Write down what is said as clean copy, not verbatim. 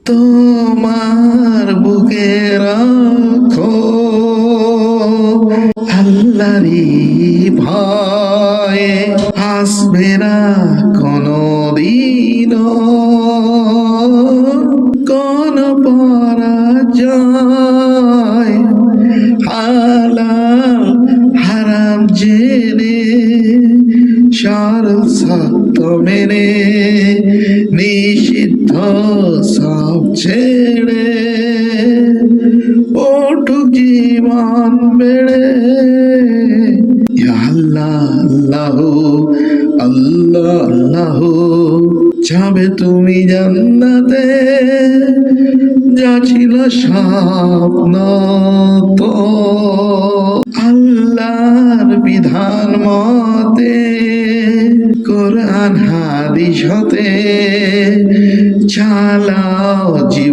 তোমার বুকে রাখো আল্লাহরই ভয়, আসবে না কোনদিন কোন পরাজয়। হালাল হারাম জেনে সরল সত্য মেনে নিষিদ্ধ সব ছেড়ে ওঠুক জীবন বেড়ে। ইয়া আল্লাহ আল্লাহ আল্লাহ আল্লাহ, যাবে তুমি জান্নাতে যা ছিল স্বপ্ন তো আল্লাহর বিধান মতে কোরআন হাদিস হতে চালাও জীবন।